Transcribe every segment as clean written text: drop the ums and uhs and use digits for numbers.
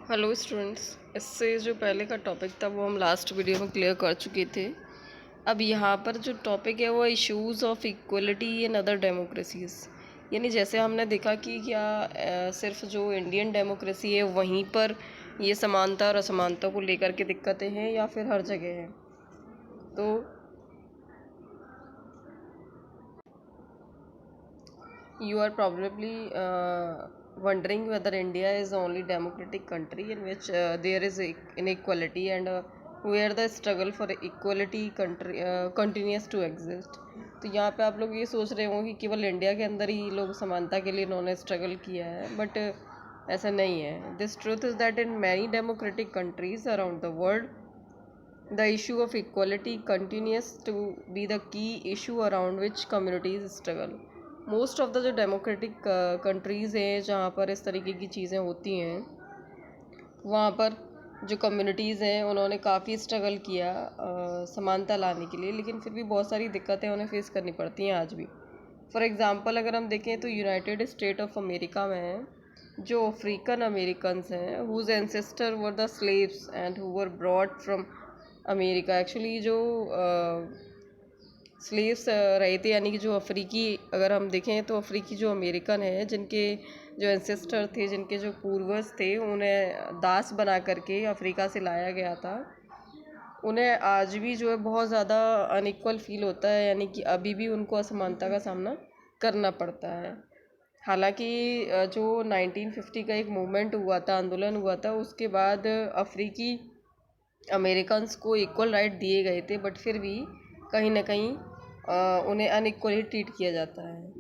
Hello students. इससे जो पहले का टॉपिक था वो हम लास्ट वीडियो में क्लियर कर चुके थे। अब यहाँ पर जो टॉपिक है वो issues of equality in other democracies. यानी जैसे हमने देखा कि क्या सिर्फ जो इंडियन डेमोक्रेसी है वहीं पर ये समानता और असमानता को लेकर के दिक्कतें हैं या फिर हर जगह है। तो you are probably wondering whether India is the only democratic country in which there is inequality and where the struggle for equality country continues to exist। तो यहाँ पे आप लोग ये सोच रहे होंगे कि केवल इंडिया के अंदर ही लोग समानता के लिए इन्होंने स्ट्रगल किया है, बट ऐसा नहीं है। This truth is that in many democratic countries around the world the issue of equality continues to be the key issue around which communities struggle। Most of the जो डेमोक्रेटिक कंट्रीज़ हैं जहाँ पर इस तरीके की चीज़ें होती हैं वहाँ पर जो कम्युनिटीज़ हैं उन्होंने काफ़ी स्ट्रगल किया समानता लाने के लिए, लेकिन फिर भी बहुत सारी दिक्कतें उन्हें फेस करनी पड़ती हैं आज भी। फॉर एग्ज़ाम्पल अगर हम देखें तो यूनाइटेड स्टेट ऑफ अमेरिका में जो अफ्रीकन अमेरिकन्स हैं whose ancestor were the slaves and who were brought from America. Actually जो स्लेव्स रहे थे, यानी कि जो अफ्रीकी, अगर हम देखें तो अफ्रीकी जो अमेरिकन है जिनके जो एंसेस्टर थे, जिनके जो पूर्वज थे, उन्हें दास बना करके अफ्रीका से लाया गया था। उन्हें आज भी जो है बहुत ज़्यादा अनइक्वल फील होता है, यानी कि अभी भी उनको असमानता का सामना करना पड़ता है। हालांकि जो 1950 का एक मूवमेंट हुआ था, आंदोलन हुआ था, उसके बाद अफ्रीकी अमेरिकन्स को इक्वल राइट दिए गए थे, बट फिर भी कहीं ना कहीं उन्हें अनइक्वली ट्रीट किया जाता है।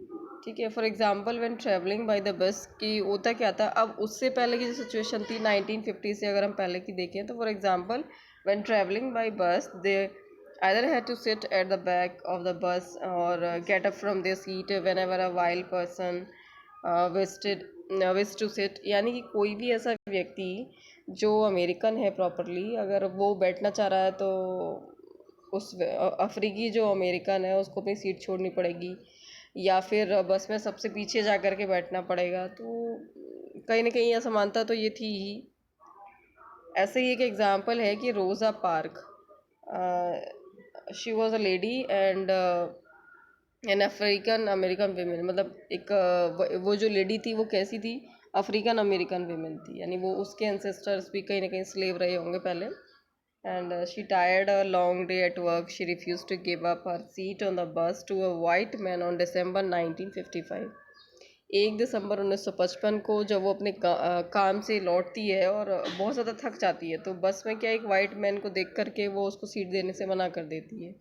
ठीक है, for example when travelling by the bus, कि होता क्या था। अब उससे पहले की जो सिचुएशन थी 1950 से अगर हम पहले की देखें तो for example when travelling by बस दे either had to sit at the back of the bus or get up from their seat whenever a while person wished to sit। यानी कि कोई भी ऐसा व्यक्ति जो अमेरिकन है प्रॉपरली, अगर वो बैठना चाह रहा है तो उस अफ्रीकी जो अमेरिकन है उसको अपनी सीट छोड़नी पड़ेगी, या फिर बस में सबसे पीछे जा कर के बैठना पड़ेगा। तो कहीं ना कहीं असमानता तो ये थी ही। ऐसे ही एक एग्जांपल है कि रोज़ा park, she was a lady and an African American women. मतलब एक वो जो लेडी थी वो कैसी थी, अफ्रीकन अमेरिकन वीमेन थी, यानी वो उसके एंसेस्टर्स भी कहीं ना कहीं स्लेव रहे होंगे पहले। And she tired a long day at work. She refused to give up her seat on the bus to a white man on December 1955। 1 दिसंबर 1955 को जब वो अपने काम से लौटती है और बहुत ज़्यादा थक जाती है, तो बस में क्या एक वाइट मैन को देख करके वो उसको सीट देने से मना कर देती है।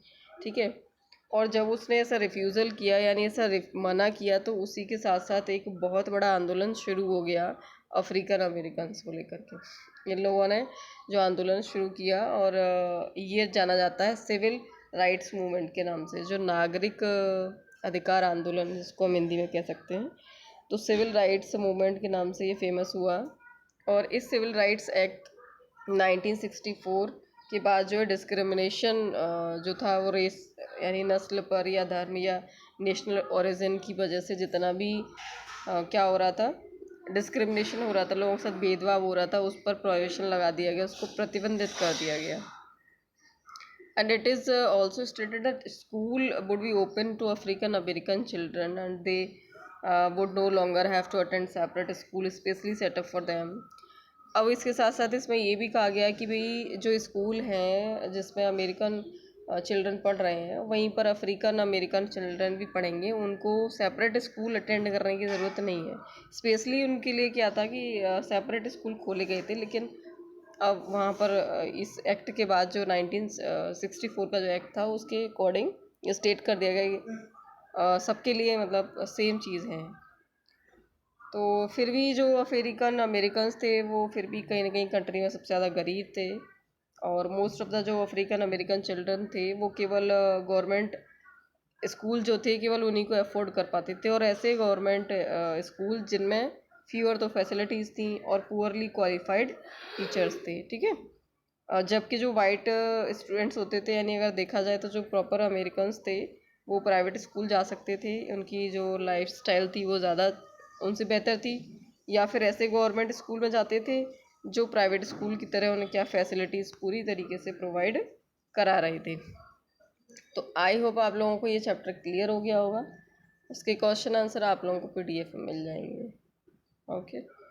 ठीक है, और जब उसने ऐसा रिफ्यूज़ल किया, यानी ऐसा मना किया, तो उसी के साथ साथ एक बहुत बड़ा आंदोलन शुरू हो गया अफ्रीकन अमेरिकन्स को लेकर के। इन लोगों ने जो आंदोलन शुरू किया, और ये जाना जाता है सिविल राइट्स मूवमेंट के नाम से, जो नागरिक अधिकार आंदोलन जिसको हम हिंदी में कह सकते हैं। तो सिविल राइट्स मूवमेंट के नाम से ये फेमस हुआ। और इस सिविल राइट्स एक्ट 1964 के बाद जो है डिस्क्रिमिनेशन जो था वो रेस यानी नस्ल पर या धर्म या नेशनल ओरिजिन की वजह से जितना भी क्या हो रहा था, डिस्क्रिमिनेशन हो रहा था, लोगों के साथ भेदभाव हो रहा था, उस पर प्रोहिबिशन लगा दिया गया, उसको प्रतिबंधित कर दिया गया। And it is also stated that school would be open to African American children and they would no longer have to attend separate school especially set up for them। अब इसके साथ साथ इसमें ये भी कहा गया कि भाई जो स्कूल हैं जिसमें अमेरिकन चिल्ड्रन पढ़ रहे हैं वहीं पर अफ्रीकन अमेरिकन चिल्ड्रन भी पढ़ेंगे, उनको सेपरेट स्कूल अटेंड करने की ज़रूरत नहीं है। स्पेशली उनके लिए क्या था कि सेपरेट स्कूल खोले गए थे, लेकिन अब वहाँ पर इस एक्ट के बाद जो 1964 का जो एक्ट था उसके अकॉर्डिंग स्टेट कर दिया गया कि सबके लिए मतलब सेम चीज़ है। तो फिर भी जो अफ्रीकन अमेरिकन्स थे वो फिर भी कहीं ना कहीं कंट्री में सबसे ज़्यादा गरीब थे, और मोस्ट ऑफ द जो अफ्रीकन अमेरिकन चिल्ड्रन थे वो केवल गवर्नमेंट स्कूल जो थे केवल उन्हीं को अफोर्ड कर पाते थे, और ऐसे गवर्नमेंट स्कूल जिनमें फीवर तो फैसिलिटीज़ थी और पुअरली क्वालिफाइड टीचर्स थे। ठीक है, जबकि जो वाइट स्टूडेंट्स होते थे, यानी अगर देखा जाए तो जो प्रॉपर अमेरिकन्स थे वो प्राइवेट स्कूल जा सकते थे, उनकी जो लाइफ स्टाइल थी वो ज़्यादा उनसे बेहतर थी, या फिर ऐसे गवर्नमेंट स्कूल में जाते थे जो प्राइवेट स्कूल की तरह उन्हें क्या फैसिलिटीज़ पूरी तरीके से प्रोवाइड करा रहे थे। तो आई होप आप लोगों को ये चैप्टर क्लियर हो गया होगा। उसके क्वेश्चन आंसर आप लोगों को PDF में मिल जाएंगे। ओके।